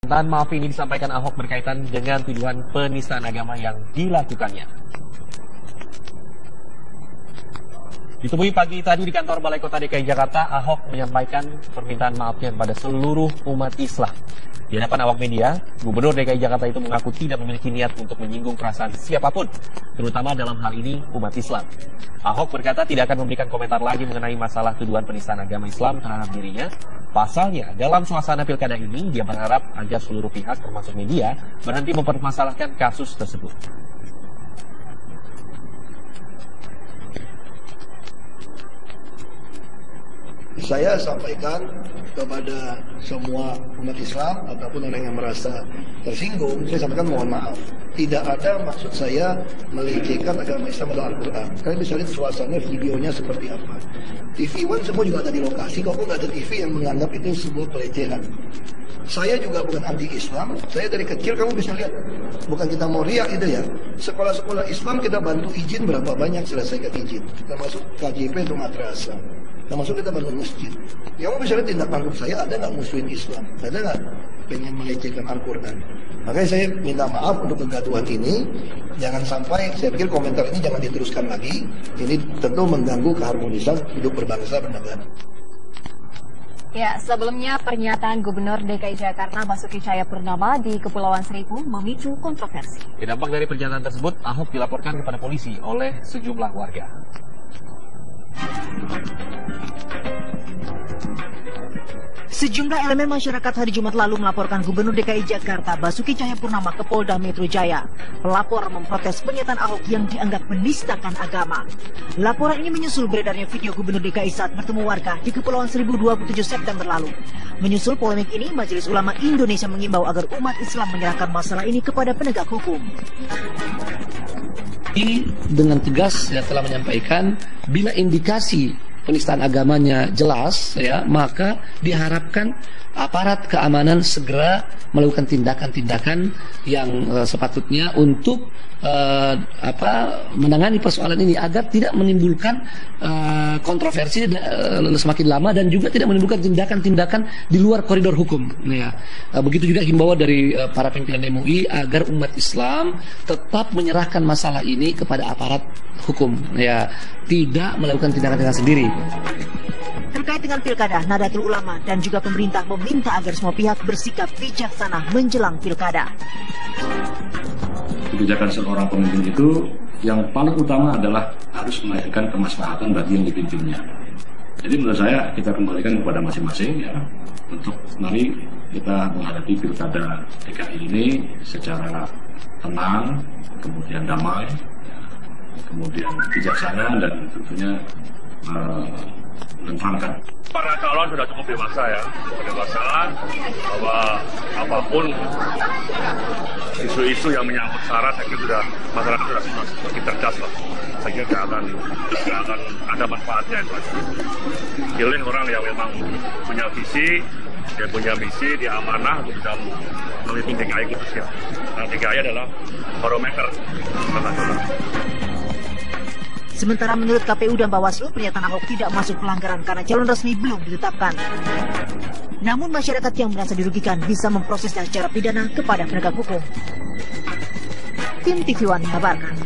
Permintaan maaf ini disampaikan Ahok berkaitan dengan tuduhan penistaan agama yang dilakukannya. Ditemui pagi tadi di kantor Balai Kota DKI Jakarta, Ahok menyampaikan permintaan maafnya kepada seluruh umat Islam. Di hadapan awak media, Gubernur DKI Jakarta itu mengaku tidak memiliki niat untuk menyinggung perasaan siapapun, terutama dalam hal ini umat Islam. Ahok berkata tidak akan memberikan komentar lagi mengenai masalah tuduhan penistaan agama Islam terhadap dirinya. Pasalnya, dalam suasana pilkada ini, dia berharap agar seluruh pihak, termasuk media, berhenti mempermasalahkan kasus tersebut. Saya sampaikan kepada semua umat Islam ataupun orang yang merasa tersinggung, saya sampaikan mohon maaf. Tidak ada maksud saya melecehkan agama Islam atau Al-Quran. Kalian bisa lihat suasana videonya seperti apa. TV One semua juga ada di lokasi, kok nggak ada TV yang menganggap itu sebuah pelecehan. Saya juga bukan anti-Islam, saya dari kecil kamu bisa lihat. Bukan kita mau riak itu ya. Sekolah-sekolah Islam kita bantu izin berapa banyak selesaikan izin. Termasuk KJP untuk madrasah. Termasuk kita bangun masjid. Yang mau bisa lihat tindak tanduk saya, ada nggak musuhin Islam? Ada nggak pengen melecehkan Al-Quran? Makanya saya minta maaf untuk kegaduhan ini. Jangan sampai, saya pikir komentar ini jangan diteruskan lagi. Ini tentu mengganggu keharmonisan hidup berbangsa bernegara. Ya, sebelumnya pernyataan Gubernur DKI Jakarta Basuki Cahayapurnama di Kepulauan Seribu memicu kontroversi. Dampak dari pernyataan tersebut, Ahok dilaporkan kepada polisi oleh sejumlah warga. Sejumlah elemen masyarakat hari Jumat lalu melaporkan Gubernur DKI Jakarta Basuki Cahayapurnama ke Polda Metro Jaya. Pelapor memprotes pernyataan Ahok yang dianggap menistakan agama. Laporan ini menyusul beredarnya video Gubernur DKI saat bertemu warga di Kepulauan Seribu 27 September lalu. Menyusul polemik ini, Majelis Ulama Indonesia mengimbau agar umat Islam menyerahkan masalah ini kepada penegak hukum. Ini dengan tegas ya telah menyampaikan bila indikasi penistaan agamanya jelas ya, maka diharapkan aparat keamanan segera melakukan tindakan-tindakan yang sepatutnya untuk menangani persoalan ini agar tidak menimbulkan kontroversi semakin lama dan juga tidak menimbulkan tindakan-tindakan di luar koridor hukum ya. Begitu juga himbauan dari para pimpinan MUI agar umat Islam tetap menyerahkan masalah ini kepada aparat hukum ya, tidak melakukan tindakan-tindakan sendiri. Terkait dengan pilkada, Nahdlatul Ulama dan juga pemerintah meminta agar semua pihak bersikap bijaksana menjelang pilkada. Kebijakan seorang pemimpin itu yang paling utama adalah harus melahirkan kemaslahatan bagi yang dipimpinnya. Jadi menurut saya kita kembalikan kepada masing-masing ya, untuk mari kita menghadapi pilkada DKI ini secara tenang, kemudian damai, kemudian bijaksana dan tentunya menenangkan. Para calon sudah cukup dewasa ya, bahwa apapun isu-isu yang menyangkut SARA, saya kira sudah masyarakat sudah semakin cerdas lah. Saya kira tidak akan ada manfaatnya itu. Pilih orang yang memang punya visi, dia punya misi, dia amanah untuk dalam memimpin DKI khususnya. Nah, DKI adalah barometer nasional. Sementara menurut KPU dan Bawaslu, pernyataan Ahok tidak masuk pelanggaran karena calon resmi belum ditetapkan. Namun masyarakat yang merasa dirugikan bisa memprosesnya secara pidana kepada penegak hukum. Tim TV One mengabarkan.